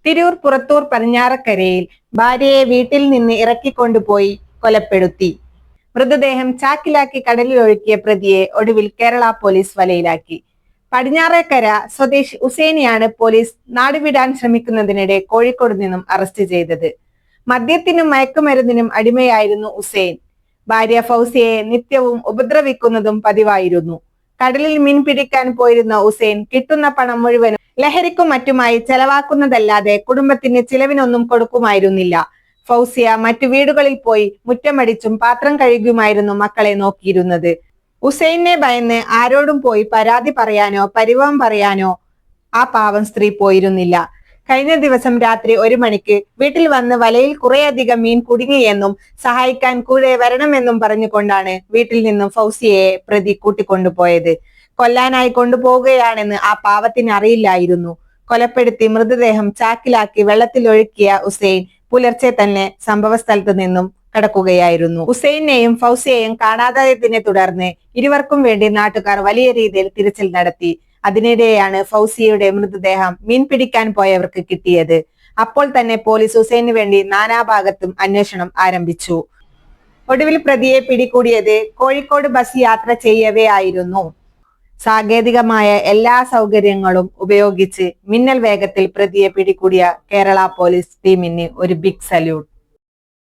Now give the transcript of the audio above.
തിരൂർ പുറത്തൂർ പടിഞ്ഞാറക്കരയിൽ ഭാര്യയെ വീട്ടിൽ നിന്ന് ഇറക്കിക്കൊണ്ടുപോയി കൊലപ്പെടുത്തി. മൃതദേഹം ചാക്കിലാക്കി കടലിൽ ഒഴുക്കിയ പ്രതിയെ ഒടുവിൽ കേരള പോലീസ് വലയിലാക്കി. പടിഞ്ഞാറേക്കര സ്വദേശി ഉസൈനെയാണ് പോലീസ് നാടുവിടാൻ ശ്രമിക്കുന്നതിനിടെ കോഴിക്കോട് നിന്നും അറസ്റ്റ് ചെയ്തത്. മദ്യത്തിനും മയക്കുമരുന്നിനും അടിമയായിരുന്നു ഉസൈൻ. ഭാര്യ ഫൗസിയെ നിത്യവും ഉപദ്രവിക്കുന്നതും പതിവായിരുന്നു. കടലിൽ മീൻ പിടിക്കാൻ പോയിരുന്ന ഉസൈൻ കിട്ടുന്ന പണം മുഴുവനും ലഹരിക്കും മറ്റുമായി ചെലവാക്കുന്നതല്ലാതെ കുടുംബത്തിന് ചിലവിനൊന്നും കൊടുക്കുമായിരുന്നില്ല. ഫൗസിയ മറ്റു വീടുകളിൽ പോയി മുറ്റമടിച്ചും പാത്രം കഴുകുമായിരുന്നു മക്കളെ നോക്കിയിരുന്നത്. ഉസൈനെ ഭയന്ന് ആരോടും പോയി പരാതി പറയാനോ പരിഭവം പറയാനോ ആ പാവം സ്ത്രീ പോയിരുന്നില്ല. കഴിഞ്ഞ ദിവസം രാത്രി 1 മണിക്ക് വീട്ടിൽ വന്ന് വലയിൽ കുറേയധികം മീൻ കുടുങ്ങിയെന്നും സഹായിക്കാൻ കൂടെ വരണമെന്നും പറഞ്ഞുകൊണ്ടാണ് വീട്ടിൽ നിന്നും ഫൗസിയയെ പ്രതി കൂട്ടിക്കൊണ്ടുപോയത്. കൊല്ലാനായി കൊണ്ടുപോവുകയാണെന്ന് ആ പാവത്തിന് അറിയില്ലായിരുന്നു. കൊലപ്പെടുത്തി മൃതദേഹം ചാക്കിലാക്കി വെള്ളത്തിൽ ഒഴുക്കിയ ഉസൈൻ പുലർച്ചെ തന്നെ സംഭവ സ്ഥലത്ത് നിന്നും കടക്കുകയായിരുന്നു. ഉസൈനെയും ഫൗസിയെയും കാണാതായതിനെ തുടർന്ന് ഇരുവർക്കും വേണ്ടി നാട്ടുകാർ വലിയ രീതിയിൽ തിരച്ചിൽ നടത്തി. അതിനിടെയാണ് ഫൗസിയയുടെ മൃതദേഹം മീൻ പിടിക്കാൻ പോയവർക്ക് കിട്ടിയത്. അപ്പോൾ തന്നെ പോലീസ് ഉസൈന് വേണ്ടി നാനാഭാഗത്തും അന്വേഷണം ആരംഭിച്ചു. ഒടുവിൽ പ്രതിയെ പിടികൂടിയത് കോഴിക്കോട് ബസ് യാത്ര ചെയ്യവേ ആയിരുന്നു. സാങ്കേതികമായ എല്ലാ സൗകര്യങ്ങളും ഉപയോഗിച്ച് മിന്നൽ വേഗത്തിൽ പ്രതിയെ പിടികൂടിയ കേരള പോലീസ് ടീമിന് ഒരു ബിഗ് സല്യൂട്ട്.